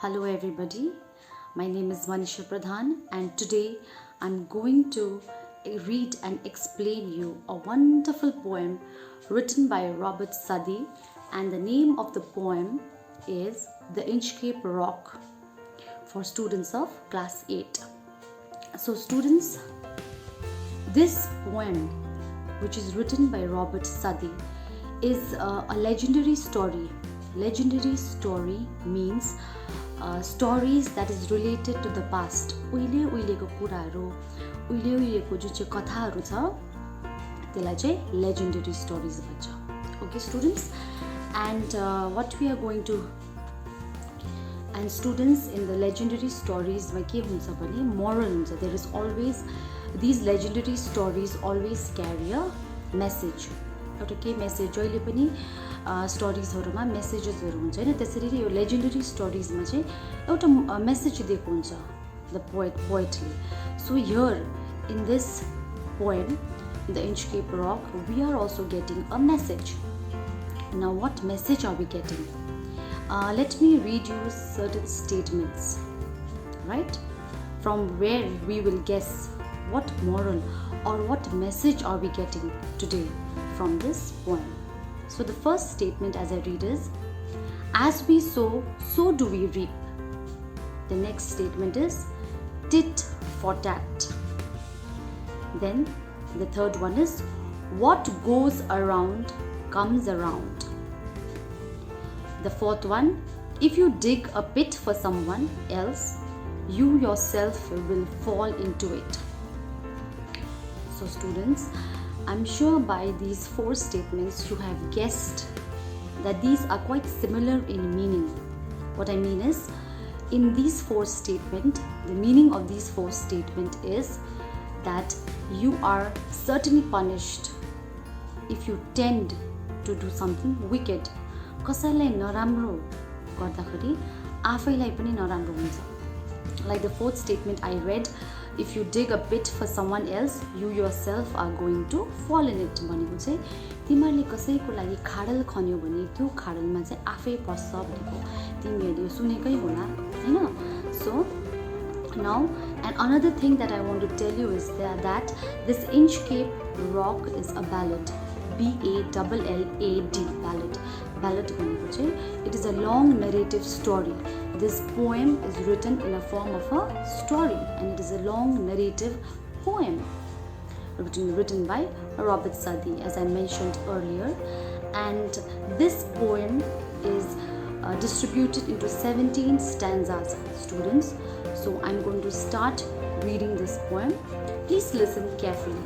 Hello everybody, my name is Manisha Pradhan and today I'm going to read and explain you a wonderful poem written by Robert Southey, and the name of the poem is The INCHCAPE Rock for students of class 8. So students, this poem, which is written by Robert Southey, is a legendary story. Legendary story means stories that is related to the past. उहिलेको कुराहरू, उहिलेको जुन चाहिँ कथाहरू छ त्यसलाई चाहिँ legendary stories भन्छ. Okay students, and what we are going to, and students, in the legendary stories मा के हुन्छ भने moral हुन्छ. There is always, these legendary stories always carry a message. एउटा के मेसेज जहिले पनि स्टोरिजहरुमा मेसेजेसहरु हुन्छ हैन. त्यसरी यो लेजेन्डरी स्टोरिजमा चाहिँ एउटा मेसेज दिएको हुन्छ द पोएटले. So here in this poem the INCHCAPE Rock, we are also getting a message. Now what message are we getting? Let me read you certain statements, right, from where we will guess what moral or what message are we getting today from this poem. So the first statement as I read is, as we sow, so do we reap. The next statement is, tit for tat. Then the third one is, what goes around comes around. The fourth one, if you dig a pit for someone else, you yourself will fall into it. So students, I'm sure by these four statements you have guessed that these are quite similar in meaning. What I mean is, in these four statements, the meaning of these four statements is that you are certainly punished if you tend to do something wicked. कसैलाई नराम्रो गर्दाखेरि आफैलाई पनि नराम्रो हुन्छ. Like the fourth statement I read, if you dig a pit for someone else, you yourself are going to fall in it. भनेको चाहिँ तिमीहरूले कसैको लागि खाडल खन्यो भने त्यो खाडलमा चाहिँ आफै पर्छ भनेको तिमीहरूले सुनेकै होला हैन. So now, and another thing that I want to tell you is that this INCHCAPE Rock is a ballad. BALLAD, ballad. Ballad भनेको चाहिँ it is a long narrative story. This poem is written in a form of a story, and it is a long narrative poem written by Robert Southey, as I mentioned earlier. And this poem is distributed into 17 stanzas, students. So I'm going to start reading this poem. Please listen carefully.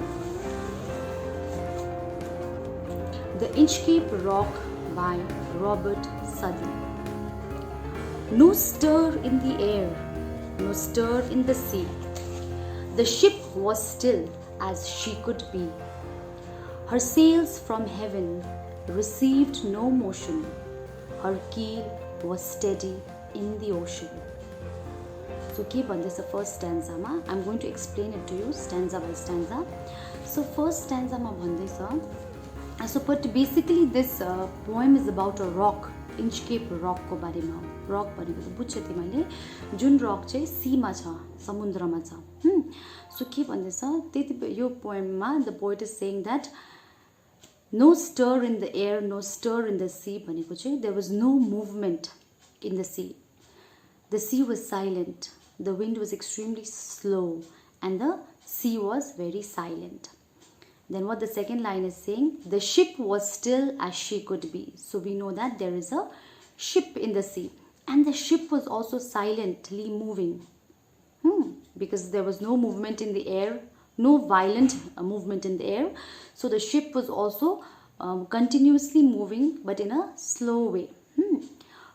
The INCHCAPE Rock by Robert Southey. No stir in the air, no stir in the sea. The ship was still as she could be. Her sails from heaven received no motion. Her keel was steady in the ocean. So keep on this first stanza ma. I'm going to explain it to you stanza by stanza. So first stanza ma bhandesa. So but basically this poem is about a rock. INCHCAPE Rock को बारेमा. Rock भनेको त बुझ्छौ तिमीले, जुन rock चाहिँ सीमा छ, समुद्रमा छ. So के भन्दैछ, त्यति यो पोएममा the poet is saying that no stir in the air, no stir in the sea भनेको चाहिँ there was no movement in the sea. The sea was silent, the wind was extremely slow, and the sea was very silent. Then what the second line is saying, the ship was still as she could be. So we know that there is a ship in the sea, and the ship was also silently moving, because there was no movement in the air, no violent movement in the air. So the ship was also continuously moving, but in a slow way.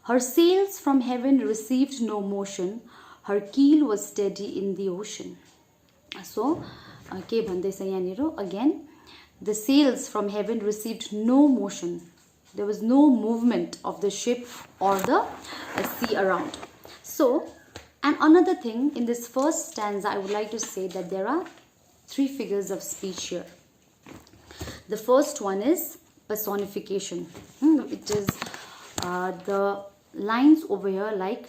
Her sails from heaven received no motion. Her keel was steady in the ocean. So के भन्दैछ यहाँनिर, again, the sails from heaven received no motion. There was no movement of the ship or the sea around. So, and another thing in this first stanza, I would like to say that there are three figures of speech here. The first one is personification. It is the lines over here like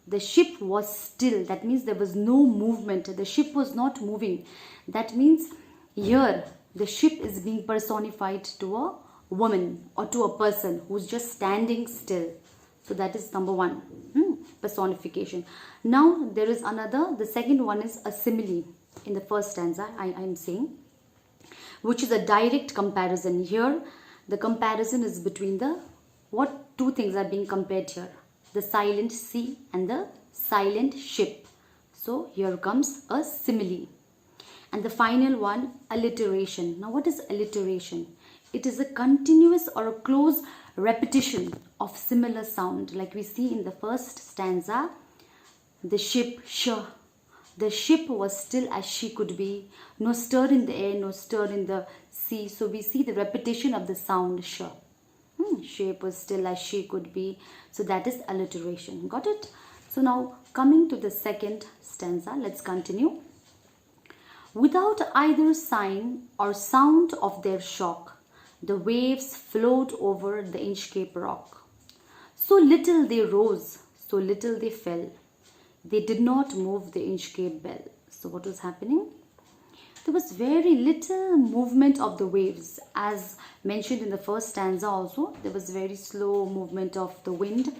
The ship was still. That means there was no movement. The ship was not moving. That means here the ship is being personified to a woman or to a person who's just standing still. So that is number one, personification. Now there is another. The second one is a simile in the first stanza. I'm saying, which is a direct comparison. Here the comparison is between the what two things are being compared here: the silent sea and the silent ship. So here comes a simile. And the final one, alliteration. Now what is alliteration? It is a continuous or a close repetition of similar sound. Like we see in the first stanza, the ship, the ship was still as she could be, no stir in the air, no stir in the sea. So we see the repetition of the sound sh. Shape was still as she could be. So that is alliteration. Got it? So now coming to the second stanza, let's continue. Without either sign or sound of their shock, the waves flowed over the INCHCAPE rock. So little they rose, so little they fell. They did not move the INCHCAPE bell. So what was happening? There was very little movement of the waves. As mentioned in the first stanza also, there was very slow movement of the wind.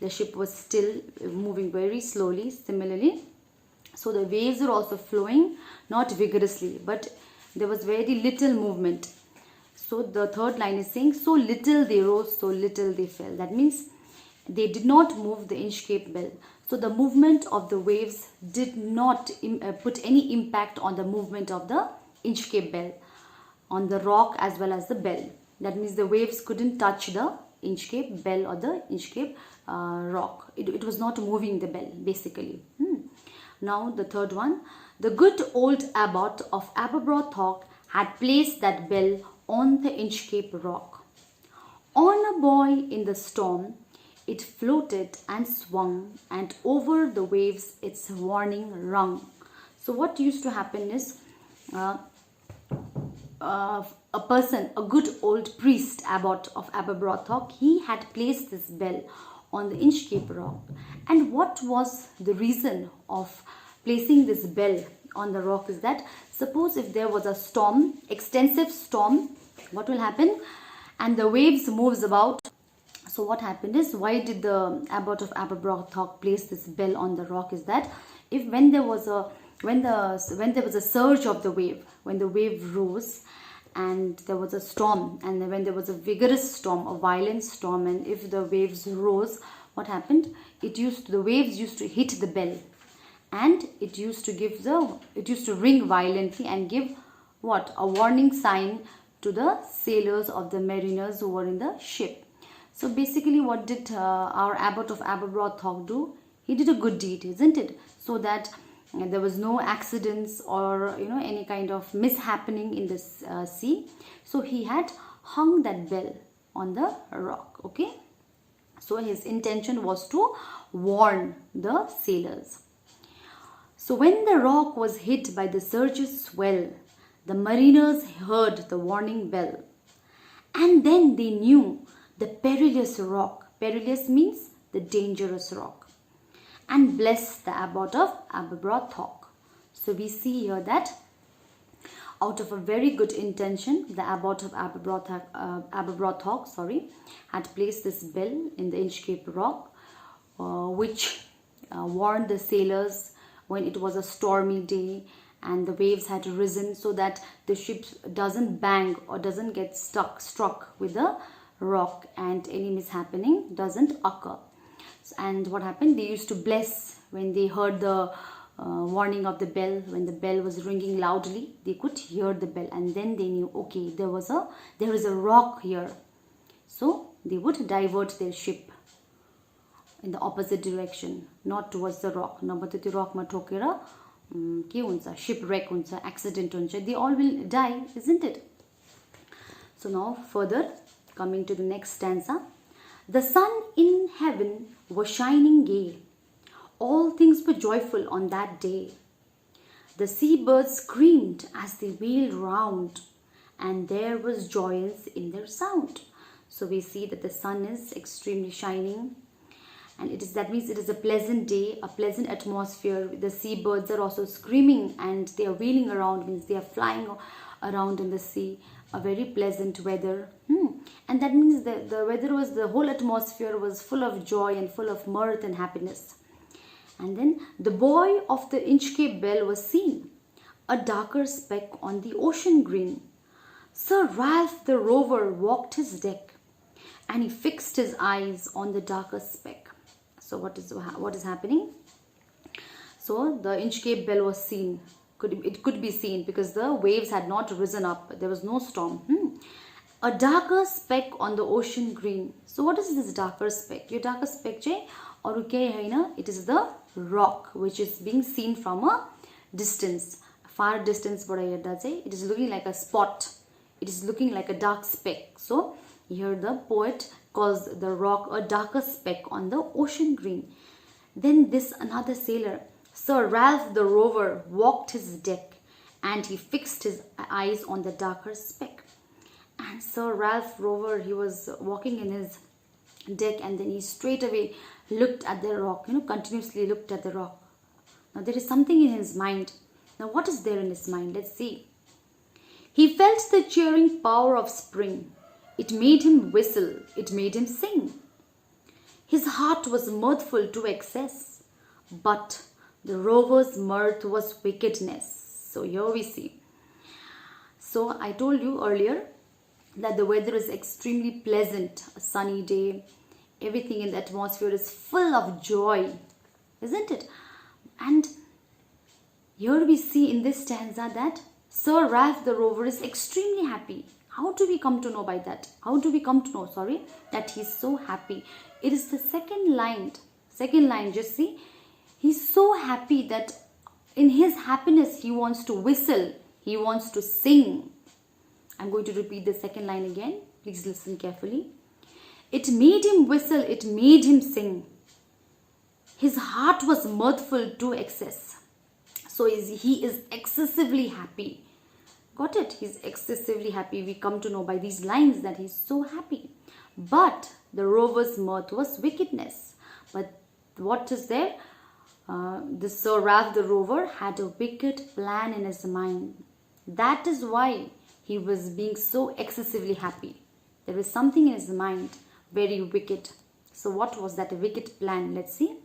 The ship was still moving very slowly. Similarly, so the waves are also flowing, not vigorously, but there was very little movement. So the third line is saying, so little they rose, so little they fell. That means they did not move the INCHCAPE bell. So the movement of the waves did not put any impact on the movement of the INCHCAPE bell, on the rock as well as the bell. That means the waves couldn't touch the INCHCAPE bell or the INCHCAPE rock. It was not moving the bell, basically. Now the third one, the good old abbot of Aberbrothock had placed that bell on the INCHCAPE rock. On a buoy in the storm, it floated and swung, and over the waves its warning rung. So what used to happen is, a person, a good old priest, abbot of Aberbrothock, he had placed this bell on the INCHCAPE rock. And what was the reason of placing this bell on the rock is that, suppose if there was a storm, extensive storm, what will happen? And the waves moves about. So what happened is, why did the abbot of Aberbrothock place this bell on the rock is that, if when there was a surge of the wave, when the wave rose and there was a storm, and when there was a vigorous storm, a violent storm, and if the waves rose, what happened? The waves used to hit the bell, and it used to ring violently and give what? A warning sign to the sailors of the mariners who were in the ship. So basically, what did our abbot of Aberbrothock do? He did a good deed, isn't it? So that there was no accidents or any kind of mishappening in this sea. So he had hung that bell on the rock. Okay. So his intention was to warn the sailors. So when the rock was hit by the surge's swell, the mariners heard the warning bell, and then they knew the perilous rock. Perilous means the dangerous rock. And bless the abbot of Aberbrothock. So we see here that out of a very good intention, the abbot of Aberbrothock, had placed this bell in the INCHCAPE rock, which warned the sailors when it was a stormy day and the waves had risen, so that the ship doesn't bang or doesn't get struck with the rock and any mishappening doesn't occur. And what happened? They used to bless when they heard the warning of the bell. When the bell was ringing loudly, they could hear the bell, and then they knew, okay, there is a rock here. So they would divert their ship in the opposite direction, not towards the rock. Nabate त्यो rock ma ठोकेर के हुन्छ, shipwreck हुन्छ, accident हुन्छ, they all will die, isn't it? So now further, coming to the next stanza. The sun in heaven was shining gay. All things were joyful on that day. The seabirds screamed as they wheeled round, and there was joyance in their sound. So we see that the sun is extremely shining, And that means it is a pleasant day, a pleasant atmosphere. The seabirds are also screaming and they are wheeling around, means they are flying around in the sea. A very pleasant weather. And that means the weather was, the whole atmosphere was full of joy and full of mirth and happiness. And then the buoy of the Inchcape Bell was seen, a darker speck on the ocean green. Sir Ralph the rover walked his deck, and he fixed his eyes on the darker speck. So what is happening? So the Inchcape Bell was seen. It could be seen because the waves had not risen up. There was no storm. A darker speck on the ocean green. So what is this darker speck? Your darker speck jay or it is the rock which is being seen from a distance, far distance. It is looking like a spot. It is looking like a dark speck. So here the poet calls the rock a darker speck on the ocean green. Then this another sailor, Sir Ralph the rover, walked his deck, and he fixed his eyes on the darker speck. And Sir Ralph rover, he was walking in his deck, and then he straight away looked at the rock, continuously looked at the rock. Now there is something in his mind. Now what is there in his mind? Let's see. He felt the cheering power of spring. It made him whistle, it made him sing. His heart was mirthful to excess, but the rover's mirth was wickedness. So here we see. So I told you earlier that the weather is extremely pleasant, a sunny day. Everything in the atmosphere is full of joy, isn't it? And here we see in this stanza that Sir Ralph the rover is extremely happy. How do we come to know by that? How do we come to know, that he's so happy? It is the second line, just see. He's so happy that in his happiness he wants to whistle, he wants to sing. I'm going to repeat the second line again. Please listen carefully. It made him whistle, it made him sing. His heart was mirthful to excess. So he is excessively happy. Got it? He's excessively happy. We come to know by these lines that he's so happy. But the rover's mirth was wickedness. But what is there? The Sir Ralph the rover had a wicked plan in his mind. That is why he was being so excessively happy. There was something in his mind very wicked. So what was that wicked plan? Let's see.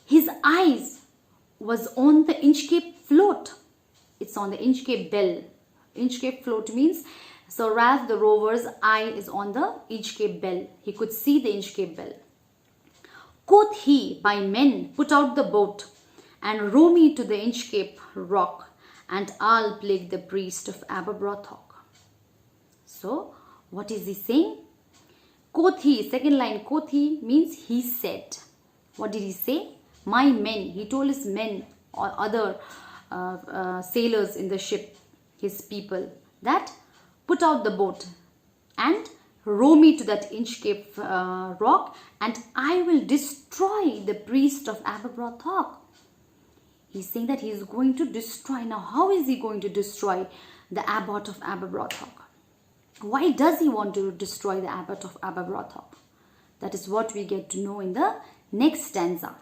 His eyes was on the Inchcape float. It's on the Inchcape Bell. Inchcape float means Sir Ralph the rover's eye is on the Inchcape Bell. He could see the Inchcape Bell. Quoth he, by men, put out the boat and row me to the Inchcape rock, and I'll plague the priest of Aberbrothock. So, what is he saying? Quoth he, second line, quoth he means he said. What did he say? My men, he told his men or other sailors in the ship, his people, that put out the boat and row me to that Inchcape rock, and I will destroy the priest of Aberbrothock. He's saying that he is going to destroy. Now, how is he going to destroy the abbot of Aberbrothock? Why does he want to destroy the abbot of Aberbrothock? That is what we get to know in the next stanza.